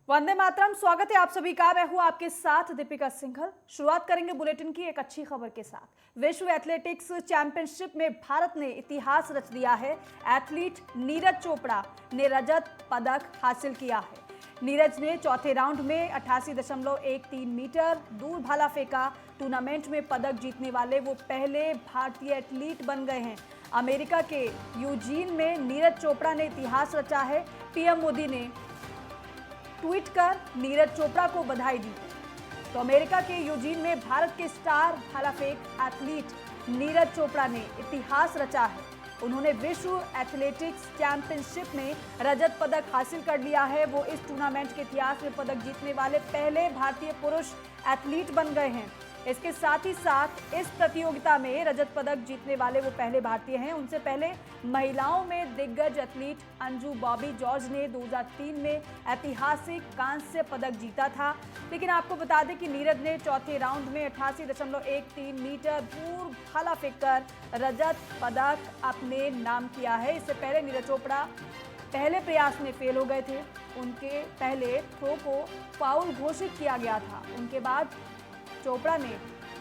वंदे मातरम। स्वागत है आप सभी का। मैं हूं आपके साथ दीपिका सिंघल। शुरुआत करेंगे बुलेटिन की एक अच्छी खबर के साथ। विश्व एथलेटिक्स चैंपियनशिप में भारत ने इतिहास रच दिया है। एथलीट नीरज चोपड़ा ने रजत पदक हासिल किया है। नीरज ने चौथे राउंड में 88.13 मीटर दूर भाला फेंका। टूर्नामेंट में पदक जीतने वाले वो पहले भारतीय एथलीट बन गए हैं। अमेरिका के यूजीन में नीरज चोपड़ा ने इतिहास रचा है। पीएम मोदी ने ट्वीट कर नीरज चोपड़ा को बधाई दी। तो अमेरिका के यूजीन में भारत के स्टार भालाफेंक एथलीट नीरज चोपड़ा ने इतिहास रचा है। उन्होंने विश्व एथलेटिक्स चैंपियनशिप में रजत पदक हासिल कर लिया है। वो इस टूर्नामेंट के इतिहास में पदक जीतने वाले पहले भारतीय पुरुष एथलीट बन गए हैं। इसके साथ ही साथ इस प्रतियोगिता में रजत पदक जीतने वाले वो पहले भारतीय हैं। उनसे पहले महिलाओं में दिग्गज एथलीट अंजू बॉबी जॉर्ज ने 2003 में ऐतिहासिक कांस्य पदक जीता था। लेकिन आपको बता दें कि नीरज ने चौथे राउंड में 88.13 मीटर दूर भाला फेंककर रजत पदक अपने नाम किया है। इससे पहले नीरज चोपड़ा पहले प्रयास में फेल हो गए थे। उनके पहले थ्रो को फाउल घोषित किया गया था। उनके बाद चोपड़ा ने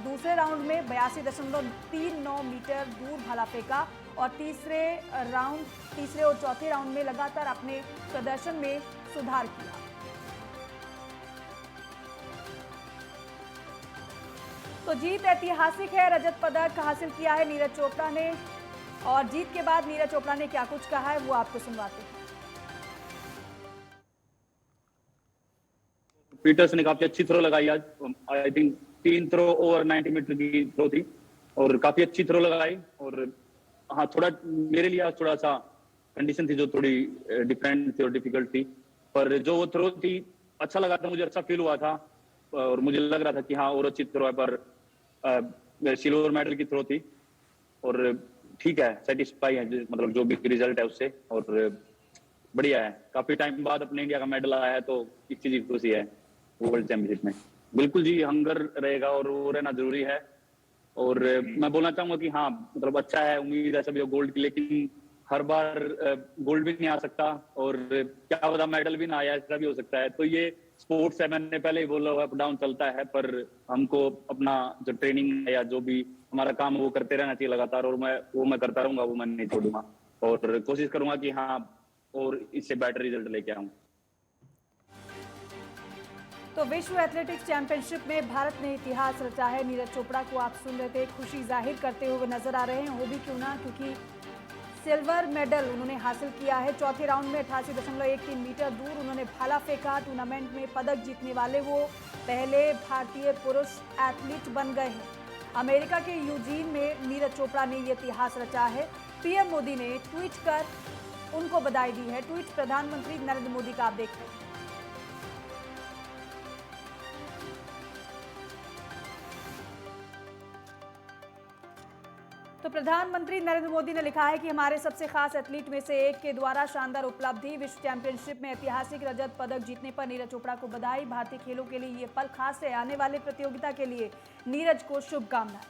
दूसरे राउंड में 82.39 मीटर दूर भाला फेंका और तीसरे और चौथे राउंड में लगातार अपने प्रदर्शन में सुधार किया। तो जीत ऐतिहासिक है। रजत पदक हासिल किया है नीरज चोपड़ा ने और जीत के बाद नीरज चोपड़ा ने क्या कुछ कहा है वो आपको सुनवाते हैं। पीटर्स ने काफी अच्छी थ्रो लगाई आज। I think 3 throw over 90 metre की थ्रो थी और काफी अच्छी थ्रो लगाई। और हाँ, थोड़ा मेरे लिए आज थोड़ा सा कंडीशन थी जो थोड़ी डिफरेंट थी और डिफिकल्ट थी, पर जो वो थ्रो थी अच्छा लगा था, मुझे अच्छा फील हुआ था और मुझे लग रहा था कि हाँ और अच्छी थ्रो है, पर सिल्वर मेडल की थ्रो थी और ठीक है, सेटिस्फाई है, मतलब जो भी रिजल्ट है उससे, और बढ़िया है। काफी टाइम बाद अपने इंडिया का मेडल आया है तो इस चीज की खुशी है वर्ल्ड चैंपियनशिप में। बिल्कुल जी, हंगर रहेगा और वो रहना जरूरी है। और मैं बोलना चाहूंगा कि हाँ, मतलब अच्छा है, उम्मीद है सभी गोल्ड की, लेकिन हर बार गोल्ड भी नहीं आ सकता और क्या पता मेडल भी ना आया, ऐसा भी हो सकता है। तो ये स्पोर्ट्स है, मैंने पहले ही बोला, अप डाउन चलता है, पर हमको अपना जो ट्रेनिंग है या जो भी हमारा काम है वो करते रहना चाहिए लगातार, और मैं करता रहूंगा, वो मैं नहीं छोड़ूंगा और कोशिश करूंगा कि हाँ और इससे बेटर रिजल्ट लेके आऊं। तो विश्व एथलेटिक्स चैंपियनशिप में भारत ने इतिहास रचा है। नीरज चोपड़ा को आप सुन रहे थे, खुशी जाहिर करते हुए नजर आ रहे हैं। वो भी क्यों ना, क्योंकि सिल्वर मेडल उन्होंने हासिल किया है। चौथे राउंड में 88.13 मीटर दूर उन्होंने भाला फेंका। टूर्नामेंट में पदक जीतने वाले वो पहले भारतीय पुरुष एथलीट बन गए हैं। अमेरिका के यूजीन में नीरज चोपड़ा ने ये इतिहास रचा है। पीएम मोदी ने ट्वीट कर उनको बधाई दी है। ट्वीट प्रधानमंत्री नरेंद्र मोदी का आप देख रहे हैं। तो प्रधानमंत्री नरेंद्र मोदी ने लिखा है कि हमारे सबसे खास एथलीट में से एक के द्वारा शानदार उपलब्धि, विश्व चैंपियनशिप में ऐतिहासिक रजत पदक जीतने पर नीरज चोपड़ा को बधाई। भारतीय खेलों के लिए ये पल खास है। आने वाले प्रतियोगिता के लिए नीरज को शुभकामनाएं।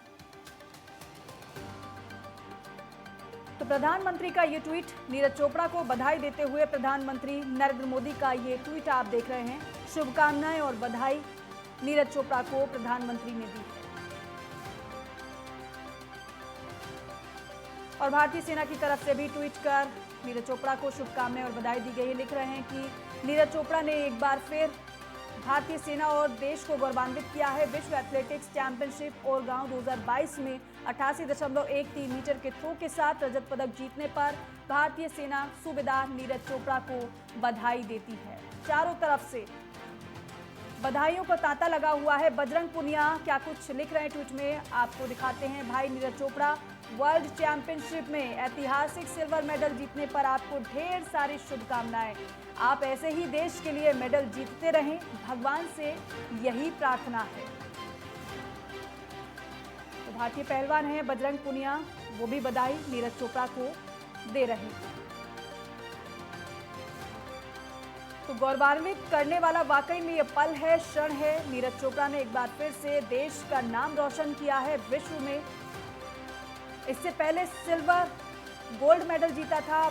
तो प्रधानमंत्री का ये ट्वीट, नीरज चोपड़ा को बधाई देते हुए प्रधानमंत्री नरेंद्र मोदी का ये ट्वीट आप देख रहे हैं। शुभकामनाएं और बधाई नीरज चोपड़ा को प्रधानमंत्री ने दी है। और भारतीय सेना की तरफ से भी ट्वीट कर नीरज चोपड़ा को शुभकामनाएं और बधाई दी गई है। लिख रहे हैं कि नीरज चोपड़ा ने एक बार फिर भारतीय सेना और देश को गौरवान्वित किया है। विश्व एथलेटिक्स चैंपियनशिप और गांव 2022 में 88.13 मीटर के थ्रो के साथ रजत पदक जीतने पर भारतीय सेना सूबेदार नीरज चोपड़ा को बधाई देती है। चारों तरफ से बधाइयों का तांता लगा हुआ है। बजरंग पुनिया क्या कुछ लिख रहे हैं ट्वीट में, आपको दिखाते हैं। भाई नीरज चोपड़ा, वर्ल्ड चैंपियनशिप में ऐतिहासिक सिल्वर मेडल जीतने पर आपको ढेर सारी शुभकामनाएं। आप ऐसे ही देश के लिए मेडल जीतते रहें, भगवान से यही प्रार्थना है। तो भारतीय पहलवान हैं बजरंग पुनिया, वो भी बधाई नीरज चोपड़ा को दे रहे हैं। तो गौरवान्वित करने वाला वाकई में ये पल है, क्षण है। नीरज चोपड़ा ने एक बार फिर से देश का नाम रोशन किया है विश्व में। इससे पहले सिल्वर गोल्ड मेडल जीता था,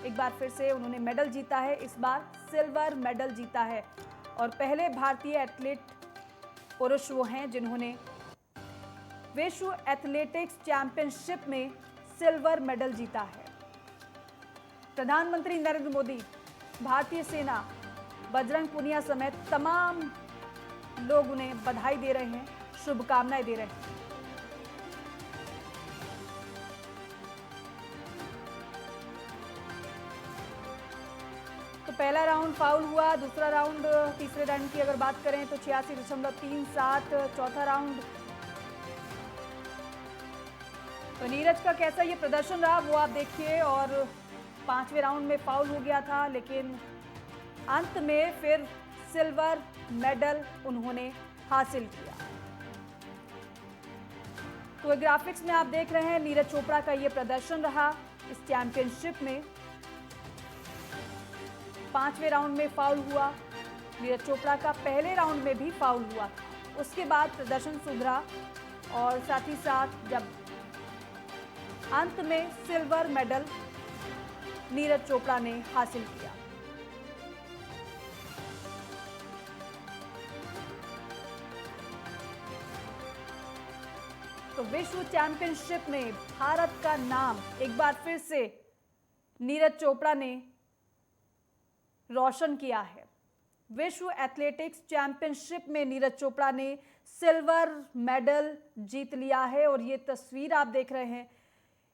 एक बार फिर से उन्होंने मेडल जीता है। इस बार सिल्वर मेडल जीता है और पहले भारतीय एथलीट पुरुष वो हैं जिन्होंने विश्व एथलेटिक्स चैंपियनशिप में सिल्वर मेडल जीता है। प्रधानमंत्री नरेंद्र मोदी, भारतीय सेना, बजरंग पुनिया समेत तमाम लोग उन्हें बधाई दे रहे हैं, शुभकामनाएं दे रहे हैं। तो पहला राउंड फाउल हुआ, दूसरा राउंड, तीसरे राउंड की अगर बात करें तो 86.37, चौथा राउंड। तो नीरज का कैसा ये प्रदर्शन रहा वो आप देखिए। और पांचवें राउंड में फाउल हो गया था, लेकिन अंत में फिर सिल्वर मेडल उन्होंने हासिल किया। तो ग्राफिक्स में आप देख रहे हैं नीरज चोपड़ा का ये प्रदर्शन रहा इस चैंपियनशिप में। पांचवें राउंड में फाउल हुआ, नीरज चोपड़ा का पहले राउंड में भी फाउल हुआ था। उसके बाद प्रदर्शन सुधरा और साथ ही साथ जब अंत में सिल्वर मेडल नीरज चोपड़ा ने हासिल किया। तो विश्व चैंपियनशिप में भारत का नाम एक बार फिर से नीरज चोपड़ा ने रोशन किया है। विश्व एथलेटिक्स चैंपियनशिप में नीरज चोपड़ा ने सिल्वर मेडल जीत लिया है और ये तस्वीर आप देख रहे हैं।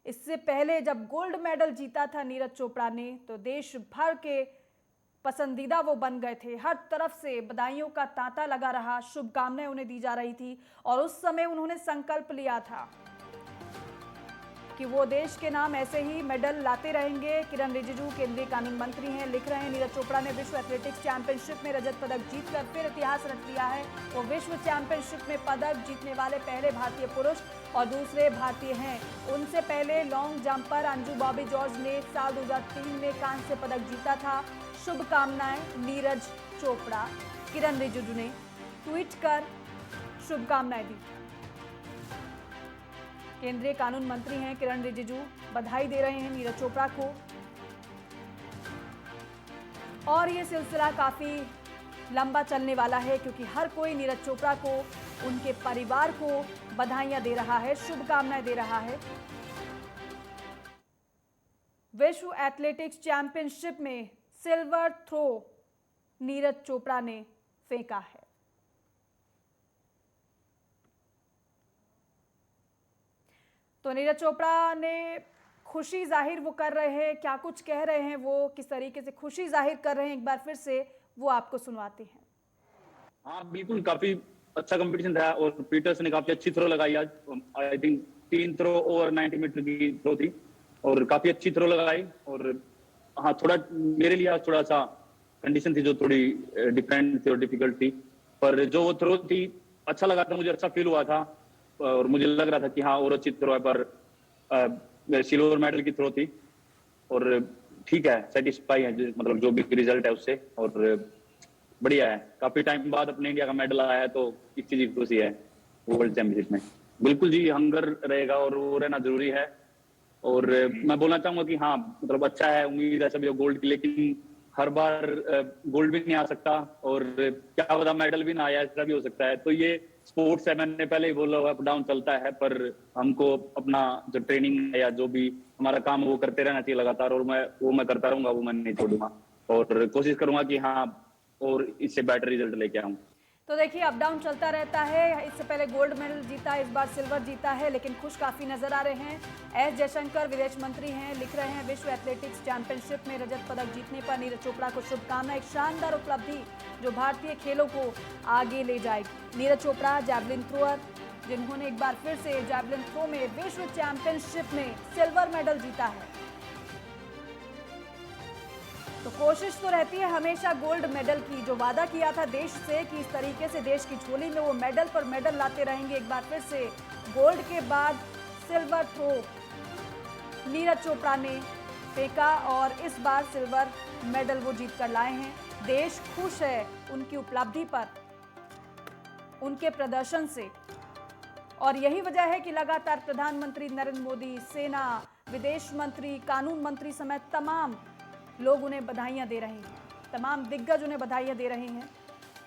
इससे पहले जब गोल्ड मेडल जीता था नीरज चोपड़ा ने तो देश भर के पसंदीदा वो बन गए थे। हर तरफ से बधाइयों का तांता लगा रहा, शुभकामनाएं उन्हें दी जा रही थी और उस समय उन्होंने संकल्प लिया था कि वो देश के नाम ऐसे ही मेडल लाते रहेंगे। किरण रिजिजू केंद्रीय कानून मंत्री हैं, लिख रहे हैं नीरज चोपड़ा ने विश्व एथलेटिक्स चैंपियनशिप में रजत पदक जीतकर फिर इतिहास रच दिया है। वो विश्व चैंपियनशिप में पदक जीतने वाले पहले भारतीय पुरुष और दूसरे भारतीय हैं। उनसे पहले long jumper Anju Bobby George ने साल 2003 में कांस्य पदक जीता था। शुभकामनाएं नीरज चोपड़ा, किरण रिजिजू ने ट्वीट कर शुभकामनाएं दी। केंद्रीय कानून मंत्री हैं किरण रिजिजू, बधाई दे रहे हैं नीरज चोपड़ा को और ये सिलसिला काफी लंबा चलने वाला है क्योंकि हर कोई नीरज चोपड़ा को, उनके परिवार को बधाइयां दे रहा है, शुभकामनाएं दे रहा है। विश्व एथलेटिक्स चैंपियनशिप में सिल्वर थ्रो नीरज चोपड़ा ने फेंका है। तो नीरज चोपड़ा ने खुशी जाहिर वो कर रहे हैं, क्या कुछ कह रहे हैं, वो किस तरीके से खुशी जाहिर कर रहे हैं, एक बार फिर से वो आपको सुनवाते हैं। हाँ बिल्कुल, काफी अच्छा कंपटीशन था और पीटर्स ने काफी अच्छी थ्रो लगाई आज। I think 3 throw over 90 metre की थ्रो थी और काफी अच्छी थ्रो लगाई। और हाँ, थोड़ा मेरे लिए आज थोड़ा सा कंडीशन थी जो थोड़ी डिफरेंट थी और डिफिकल्ट थी, पर जो वो थ्रो थी अच्छा लगा था, मुझे अच्छा फील हुआ था और मुझे लग रहा था कि हाँ और अच्छी थ्रो है, पर सिल्वर मेडल की थ्रो थी और ठीक है, सेटिस्फाई है, मतलब जो भी रिजल्ट है उससे, और बढ़िया है। काफी टाइम बाद अपने इंडिया का मेडल आया है तो इस चीज की खुशी है वर्ल्ड चैंपियनशिप में। बिल्कुल जी, हंगर रहेगा और वो रहना जरूरी है। और मैं बोलना चाहूंगा कि हाँ, मतलब अच्छा है, उम्मीद है सभी गोल्ड की, लेकिन हर बार गोल्ड भी नहीं आ सकता और क्या पता मेडल भी ना आया, ऐसा भी हो सकता है। तो ये स्पोर्ट्स है, मैंने पहले ही बोला, अप डाउन चलता है, पर हमको अपना जो ट्रेनिंग है या जो भी हमारा काम है वो करते रहना चाहिए लगातार, और मैं करता रहूंगा, वो मैं नहीं छोड़ूंगा और कोशिश करूंगा कि हाँ और इससे बेटर रिजल्ट लेके आऊं। तो देखिए, अप डाउन चलता रहता है। इससे पहले गोल्ड मेडल जीता, इस बार सिल्वर जीता है, लेकिन खुश काफी नजर आ रहे हैं। एस जयशंकर विदेश मंत्री हैं, लिख रहे हैं विश्व एथलेटिक्स चैंपियनशिप में रजत पदक जीतने पर नीरज चोपड़ा को शुभकामनाएं। एक शानदार उपलब्धि जो भारतीय खेलों को आगे ले जाएगी। नीरज चोपड़ा जैवलिन थ्रोअर, जिन्होंने एक बार फिर से जैवलिन थ्रो में विश्व चैंपियनशिप में सिल्वर मेडल जीता है। तो कोशिश तो रहती है हमेशा गोल्ड मेडल की, जो वादा किया था देश से कि इस तरीके से देश की झोली में वो मेडल पर मेडल लाते रहेंगे। एक बार फिर से गोल्ड के बाद सिल्वर थ्रो नीरज चोपड़ा ने फेंका और इस बार सिल्वर मेडल वो जीत कर लाए हैं। देश खुश है उनकी उपलब्धि पर, उनके प्रदर्शन से, और यही वजह है कि लगातार प्रधानमंत्री नरेंद्र मोदी, सेना, विदेश मंत्री, कानून मंत्री समेत तमाम लोग उन्हें बधाइयां दे रहे हैं। तमाम दिग्गज उन्हें बधाइयां दे रहे हैं।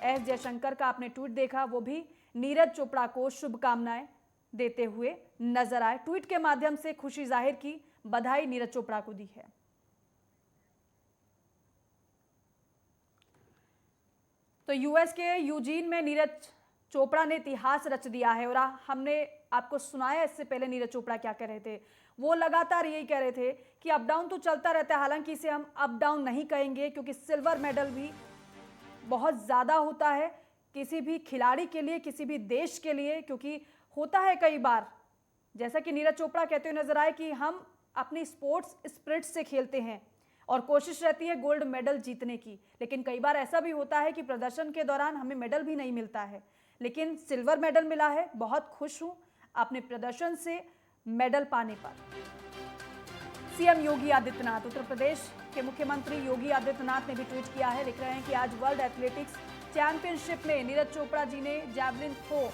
एस जयशंकर का आपने ट्वीट देखा, वो भी नीरज चोपड़ा को शुभकामनाएं देते हुए नजर आए। ट्वीट के माध्यम से खुशी जाहिर की, बधाई नीरज चोपड़ा को दी है। तो यूएस के यूजीन में नीरज चोपड़ा ने इतिहास रच दिया है। और हमने आपको सुनाया इससे पहले नीरज चोपड़ा क्या कह रहे थे। वो लगातार यही कह रहे थे कि अप डाउन तो चलता रहता है, हालांकि इसे हम अप डाउन नहीं कहेंगे क्योंकि सिल्वर मेडल भी बहुत ज़्यादा होता है किसी भी खिलाड़ी के लिए, किसी भी देश के लिए, क्योंकि होता है कई बार, जैसा कि नीरज चोपड़ा कहते हुए नजर आए, कि हम अपनी स्पोर्ट्स स्पिरिट से खेलते हैं और कोशिश रहती है गोल्ड मेडल जीतने की, लेकिन कई बार ऐसा भी होता है कि प्रदर्शन के दौरान हमें मेडल भी नहीं मिलता है, लेकिन सिल्वर मेडल मिला है। बहुत खुश हूं अपने प्रदर्शन से मेडल पाने पर। सीएम योगी आदित्यनाथ, उत्तर प्रदेश के मुख्यमंत्री योगी आदित्यनाथ ने भी ट्वीट किया है। लिख रहे हैं कि आज वर्ल्ड एथलेटिक्स चैंपियनशिप में नीरज चोपड़ा जी ने जैवलिन थ्रो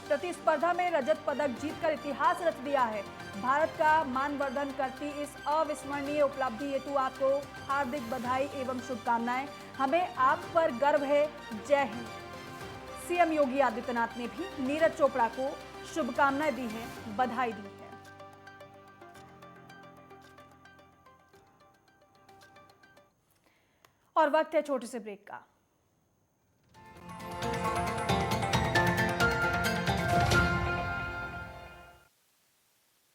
प्रतिस्पर्धा में रजत पदक जीतकर इतिहास रच दिया है। भारत का मानवर्धन करती इस अविस्मरणीय उपलब्धि हेतु आपको हार्दिक बधाई एवं शुभकामनाएं। हमें आप पर गर्व है। जय हिंद। सीएम योगी आदित्यनाथ ने भी नीरज चोपड़ा को शुभकामनाएं दी हैं, बधाई दी है। और वक्त है छोटे से ब्रेक का।